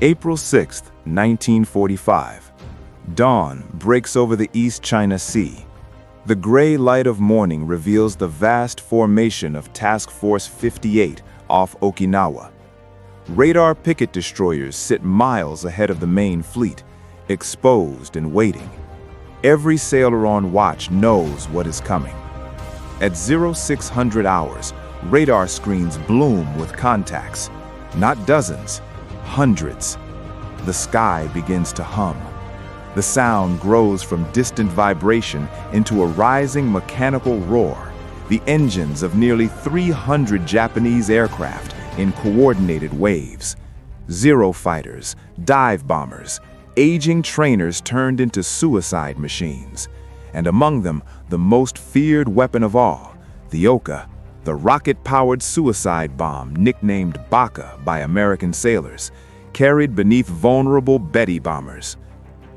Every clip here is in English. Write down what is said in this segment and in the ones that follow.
April 6, 1945. Dawn breaks over the East China Sea. The gray light of morning reveals the vast formation of Task Force 58 off Okinawa. Radar picket destroyers sit miles ahead of the main fleet, exposed and waiting. Every sailor on watch knows what is coming. At 0600 hours, radar screens bloom with contacts. Not dozens, hundreds. The sky begins to hum. The sound grows from distant vibration into a rising mechanical roar, the engines of nearly 300 Japanese aircraft in coordinated waves. Zero fighters, dive bombers, aging trainers turned into suicide machines. And among them, the most feared weapon of all, the Oka, the rocket-powered suicide bomb nicknamed Baka by American sailors, carried beneath vulnerable Betty bombers.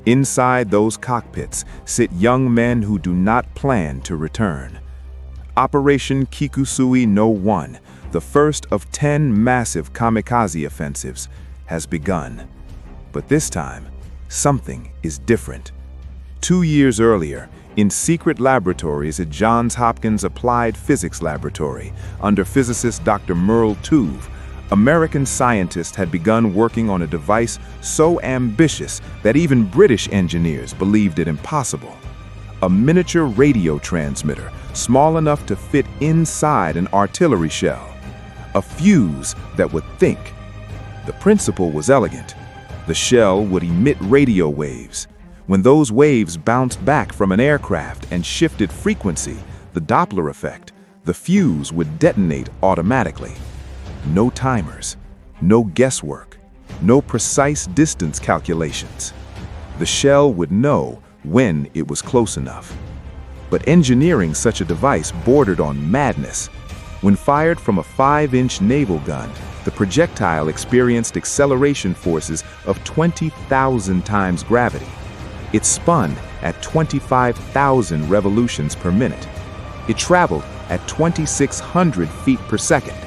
Inside those cockpits sit young men who do not plan to return. Operation Kikusui No. 1, the first of 10 massive kamikaze offensives, has begun. But this time, something is different. 2 years earlier, in secret laboratories at Johns Hopkins Applied Physics Laboratory, under physicist Dr. Merle Tuve, American scientists had begun working on a device so ambitious that even British engineers believed it impossible. A miniature radio transmitter, small enough to fit inside an artillery shell. A fuse that would think. The principle was elegant. The shell would emit radio waves. When those waves bounced back from an aircraft and shifted frequency, the Doppler effect, the fuse would detonate automatically. No timers, no guesswork, no precise distance calculations. The shell would know when it was close enough. But engineering such a device bordered on madness. When fired from a 5-inch naval gun, the projectile experienced acceleration forces of 20,000 times gravity. It spun at 25,000 revolutions per minute. It traveled at 2,600 feet per second.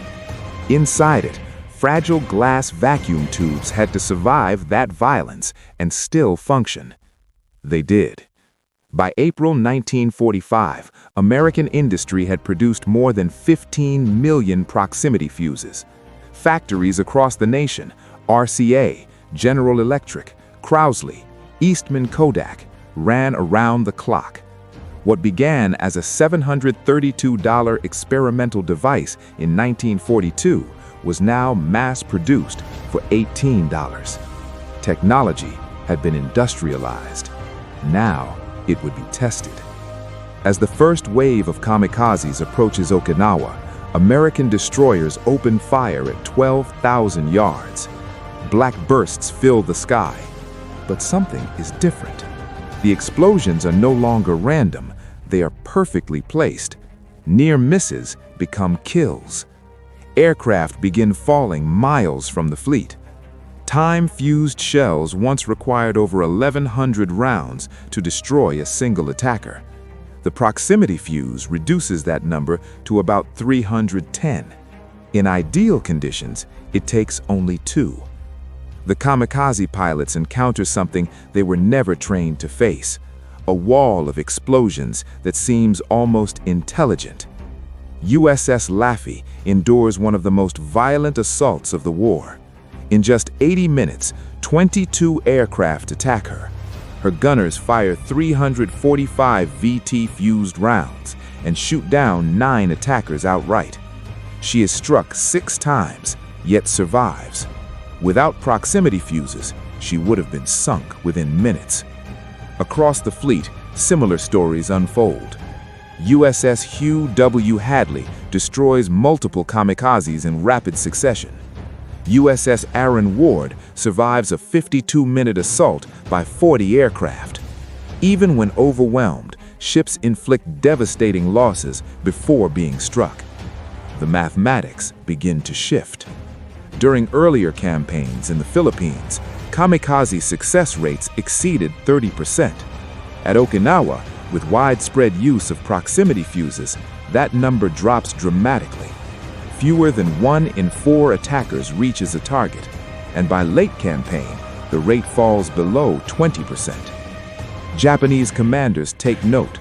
Inside it, fragile glass vacuum tubes had to survive that violence and still function. They did. By April 1945, American industry had produced more than 15 million proximity fuses. Factories across the nation, RCA, General Electric, Crowsley, Eastman Kodak, ran around the clock. What began as a $732 experimental device in 1942 was now mass-produced for $18. Technology had been industrialized. Now it would be tested. As the first wave of kamikazes approaches Okinawa, American destroyers open fire at 12,000 yards. Black bursts fill the sky. But something is different. The explosions are no longer random. They are perfectly placed. Near misses become kills. Aircraft begin falling miles from the fleet. Time-fused shells once required over 1,100 rounds to destroy a single attacker. The proximity fuse reduces that number to about 310. In ideal conditions, it takes only 2. The kamikaze pilots encounter something they were never trained to face, a wall of explosions that seems almost intelligent. USS Laffey endures one of the most violent assaults of the war. In just 80 minutes, 22 aircraft attack her. Her gunners fire 345 VT-fused rounds and shoot down 9 attackers outright. She is struck 6 times, yet survives. Without proximity fuses, she would have been sunk within minutes. Across the fleet, similar stories unfold. USS Hugh W. Hadley destroys multiple kamikazes in rapid succession. USS Aaron Ward survives a 52-minute assault by 40 aircraft. Even when overwhelmed, ships inflict devastating losses before being struck. The mathematics begin to shift. During earlier campaigns in the Philippines, kamikaze success rates exceeded 30%. At Okinawa, with widespread use of proximity fuses, that number drops dramatically. Fewer than 1 in 4 attackers reaches a target. and by late campaign, the rate falls below 20%. Japanese commanders take note.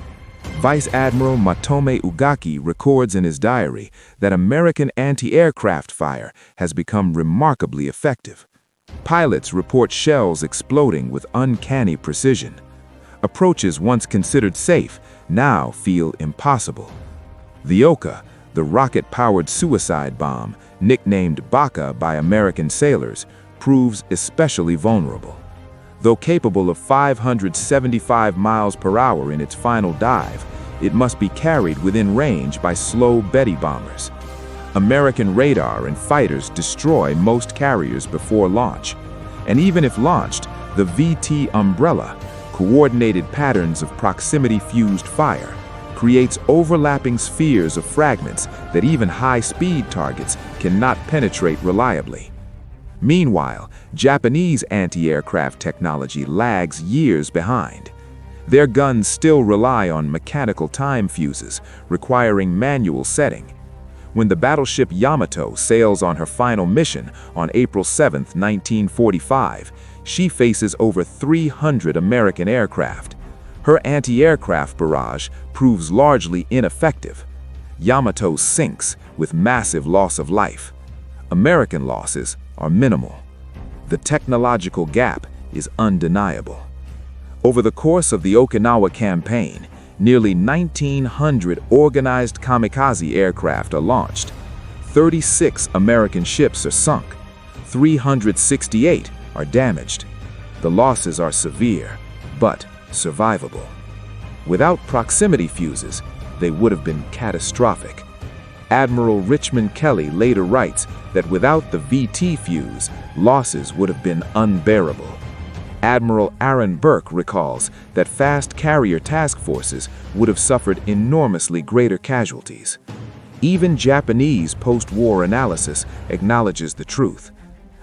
Vice Admiral Matome Ugaki records in his diary that American anti-aircraft fire has become remarkably effective. Pilots report shells exploding with uncanny precision. Approaches once considered safe now feel impossible. The Oka, the rocket-powered suicide bomb, nicknamed Baka by American sailors, proves especially vulnerable. Though capable of 575 miles per hour in its final dive, it must be carried within range by slow Betty bombers. American radar and fighters destroy most carriers before launch. And even if launched, the VT umbrella, coordinated patterns of proximity-fused fire, creates overlapping spheres of fragments that even high-speed targets cannot penetrate reliably. Meanwhile, Japanese anti-aircraft technology lags years behind. Their guns still rely on mechanical time fuses, requiring manual setting. When the battleship Yamato sails on her final mission on April 7, 1945, she faces over 300 American aircraft. Her anti-aircraft barrage proves largely ineffective. Yamato sinks with massive loss of life. American losses are minimal. The technological gap is undeniable. Over the course of the Okinawa campaign, nearly 1,900 organized kamikaze aircraft are launched. 36 American ships are sunk. 368 are damaged. The losses are severe, but survivable. Without proximity fuses, they would have been catastrophic. Admiral Richmond Kelly later writes that without the VT fuse, losses would have been unbearable. Admiral Aaron Burke recalls that fast carrier task forces would have suffered enormously greater casualties. Even Japanese post-war analysis acknowledges the truth.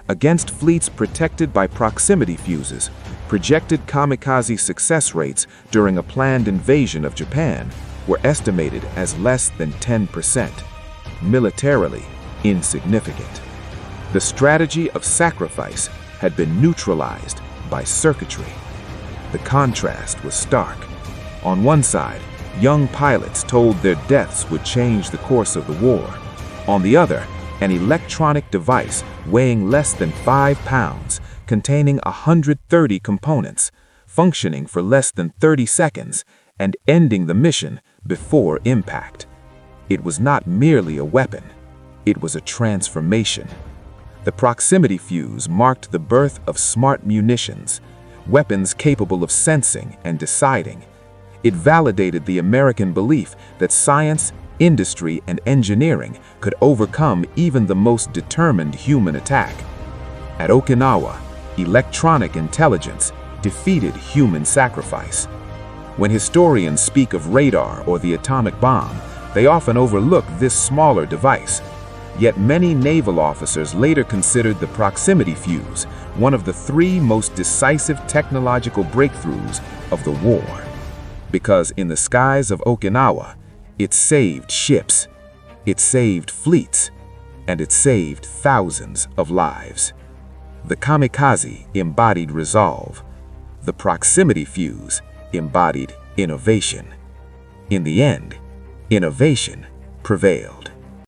Against fleets protected by proximity fuses, projected kamikaze success rates during a planned invasion of Japan were estimated as less than 10%. Militarily insignificant. The strategy of sacrifice had been neutralized by circuitry. The contrast was stark. On one side, young pilots told their deaths would change the course of the war. On the other, an electronic device weighing less than 5 pounds, containing 130 components, functioning for less than 30 seconds, and ending the mission before impact. It was not merely a weapon, it was a transformation. The proximity fuse marked the birth of smart munitions, weapons capable of sensing and deciding. It validated the American belief that science, industry, and engineering could overcome even the most determined human attack. At Okinawa, electronic intelligence defeated human sacrifice. When historians speak of radar or the atomic bomb, they often overlook this smaller device. Yet many naval officers later considered the proximity fuse one of the 3 most decisive technological breakthroughs of the war. Because in the skies of Okinawa, it saved ships, it saved fleets, and it saved thousands of lives. The kamikaze embodied resolve. The proximity fuse embodied innovation. In the end, innovation prevailed.